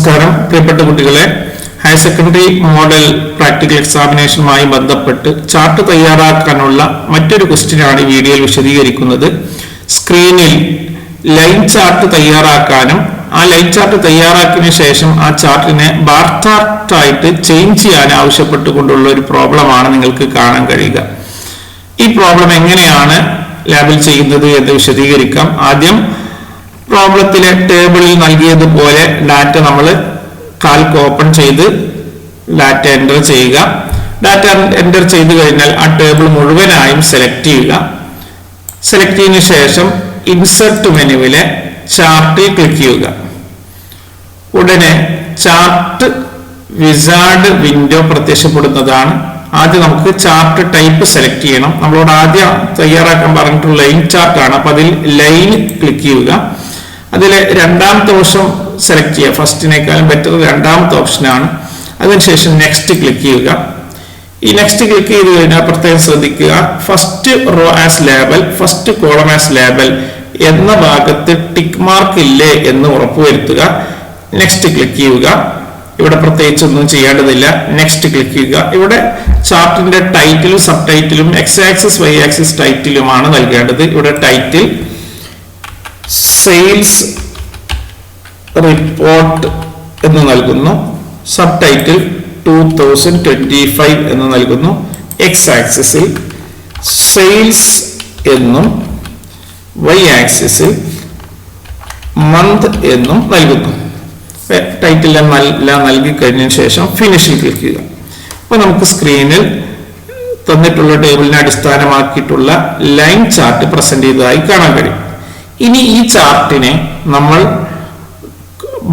നമസ്കാരം പ്രിയപ്പെട്ട കുട്ടികളെ, ഹയർ സെക്കൻഡറി മോഡൽ പ്രാക്ടിക്കൽ എക്സാമിനേഷനുമായി ബന്ധപ്പെട്ട് ചാർട്ട് തയ്യാറാക്കാനുള്ള മറ്റൊരു ക്വസ്റ്റ്യനാണ് ഈ വീഡിയോയിൽ വിശദീകരിക്കുന്നത്. സ്ക്രീനിൽ ലൈൻ ചാർട്ട് തയ്യാറാക്കാനും ആ ലൈൻ ചാർട്ട് തയ്യാറാക്കിയതിനു ശേഷം ആ ചാർട്ടിനെ ബാർ ചാർട്ടായിട്ട് ചേഞ്ച് ചെയ്യാൻ ആവശ്യപ്പെട്ടുകൊണ്ടുള്ള ഒരു പ്രോബ്ലമാണ് നിങ്ങൾക്ക് കാണാൻ കഴിയുക. ഈ പ്രോബ്ലം എങ്ങനെയാണ് ലാബിൽ ചെയ്യുന്നത് എന്ന് വിശദീകരിക്കാം. ആദ്യം പ്രോബ്ലത്തിലെ ടേബിളിൽ നൽകിയതുപോലെ ഡാറ്റ നമ്മൾ കാൽക്ക് ഓപ്പൺ ചെയ്ത് ഡാറ്റ എൻ്റർ ചെയ്യുക. ഡാറ്റ എൻ്റർ ചെയ്ത് കഴിഞ്ഞാൽ ആ ടേബിൾ മുഴുവനായും സെലക്ട് ചെയ്യുക. സെലക്ട് ചെയ്തതിനു ശേഷം ഇൻസെർട്ട് മെനുവിലെ ചാർട്ടിൽ ക്ലിക്ക് ചെയ്യുക. ഉടനെ ചാർട്ട് വിസാർഡ് വിൻഡോ പ്രത്യക്ഷപ്പെടുന്നതാണ്. ആദ്യം നമുക്ക് ചാർട്ട് ടൈപ്പ് സെലക്ട് ചെയ്യണം. നമ്മളോട് ആദ്യം തയ്യാറാക്കാൻ പറഞ്ഞിട്ടുള്ള ലൈൻ ചാർട്ടാണ്. അപ്പൊ അതിൽ ലൈൻ ക്ലിക്ക് ചെയ്യുക. അതിലെ രണ്ടാമത്തെ ഓപ്ഷൻ സെലക്ട് ചെയ്യുക. ഫസ്റ്റിനേക്കാളും ബെറ്റർ രണ്ടാമത്തെ ഓപ്ഷനാണ്. അതിനുശേഷം നെക്സ്റ്റ് ക്ലിക്ക് ചെയ്യുക. ഈ നെക്സ്റ്റ് ക്ലിക്ക് ചെയ്ത് കഴിഞ്ഞാൽ പ്രത്യേകം ശ്രദ്ധിക്കുക, first row as label, first column as label എന്ന ഭാഗത്ത് ടിക്ക് മാർക്ക് ഇല്ലേ എന്ന് ഉറപ്പുവരുത്തുക. നെക്സ്റ്റ് ക്ലിക്ക് ചെയ്യുക. ഇവിടെ പ്രത്യേകിച്ചൊന്നും ചെയ്യേണ്ടതില്ല. നെക്സ്റ്റ് ക്ലിക്ക് ചെയ്യുക. ഇവിടെ ചാർട്ടിന്റെ ടൈറ്റിലും സബ് ടൈറ്റിലും എക്സ് ആക്സിസ് വൈ ആക്സിസ് ടൈറ്റിലുമാണ് നൽകേണ്ടത്. ഇവിടെ ടൈറ്റിൽ സെയിൽസ് റിപ്പോർട്ട് എന്ന് നൽകുന്നു. സബ് ടൈറ്റിൽ 2025 എന്ന് നൽകുന്നു. എക്സ് ആക്സിസിൽ സെയിൽസ് എന്നും വൈ ആക്സിസിൽ മന്ത് എന്നും നൽകുന്നു. ടൈറ്റിൽ എല്ലാം നൽകി കഴിഞ്ഞതിന് ശേഷം ഫിനിഷിൽ ക്ലിക്ക് ചെയ്യുക. അപ്പൊ നമുക്ക് സ്ക്രീനിൽ തന്നിട്ടുള്ള ടേബിളിനെ അടിസ്ഥാനമാക്കിയിട്ടുള്ള ലൈൻ ചാർട്ട് പ്രസന്റ് ചെയ്തതായി കാണാൻ കഴിയും. ഇനി ഈ ചാർട്ടിനെ നമ്മൾ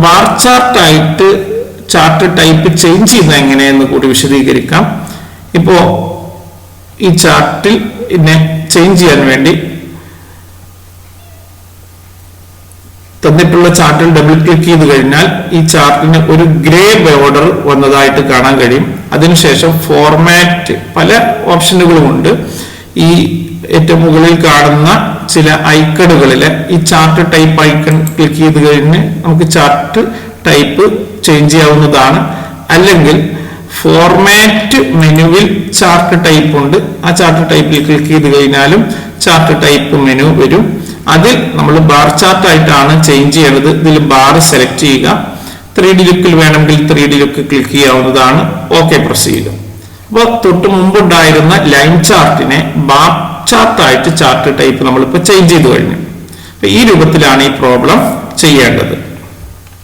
ബാർ ചാർട്ടായിട്ട് ചാർട്ട് ടൈപ്പ് ചേഞ്ച് ചെയ്യുന്നത് എങ്ങനെയെന്ന് കൂടി വിശദീകരിക്കാം. ഇപ്പോ ഈ ചാർട്ടിൽ ഇതിനെ ചേഞ്ച് ചെയ്യാൻ വേണ്ടി തന്നിട്ടുള്ള ചാർട്ടിൽ ഡബിൾ ക്ലിക്ക് ചെയ്ത് കഴിഞ്ഞാൽ ഈ ചാർട്ടിന് ഒരു ഗ്രേ ബോർഡർ വന്നതായിട്ട് കാണാൻ കഴിയും. അതിനുശേഷം ഫോർമാറ്റ് പല ഓപ്ഷനുകളും ഉണ്ട്. ഈ ഏറ്റവും മുകളിൽ കാണുന്ന ചില ഐക്കണുകളിലെ ഈ ചാർട്ട് ടൈപ്പ് ഐക്കൺ ക്ലിക്ക് ചെയ്ത് കഴിഞ്ഞ് നമുക്ക് ചാർട്ട് ടൈപ്പ് ചേഞ്ച് ചെയ്യാവുന്നതാണ്. അല്ലെങ്കിൽ ഫോർമാറ്റ് മെനുവിൽ ചാർട്ട് ടൈപ്പ് ഉണ്ട്. ആ ചാർട്ട് ടൈപ്പിൽ ക്ലിക്ക് ചെയ്ത് കഴിഞ്ഞാലും ചാർട്ട് ടൈപ്പ് മെനു വരും. അതിൽ നമ്മൾ ബാർ ചാർട്ട് ആയിട്ടാണ് ചേഞ്ച് ചെയ്യുന്നത്. ഇതിൽ ബാർ സെലക്ട് ചെയ്യുക. 3D ലുക്കിൽ വേണമെങ്കിൽ 3D ലുക്ക് ക്ലിക്ക് ചെയ്യാവുന്നതാണ്. ഓക്കെ പ്രസ് ചെയ്യുക. അപ്പോൾ തൊട്ട് മുമ്പുണ്ടായിരുന്ന ലൈൻ ചാർട്ടിനെ ബാർ ചാർട്ടായിട്ട് ചാർട്ട് ടൈപ്പ് നമ്മളിപ്പോൾ ചേഞ്ച് ചെയ്ത് കഴിഞ്ഞു. ഈ രൂപത്തിലാണ് ഈ പ്രോബ്ലം ചെയ്യേണ്ടത്.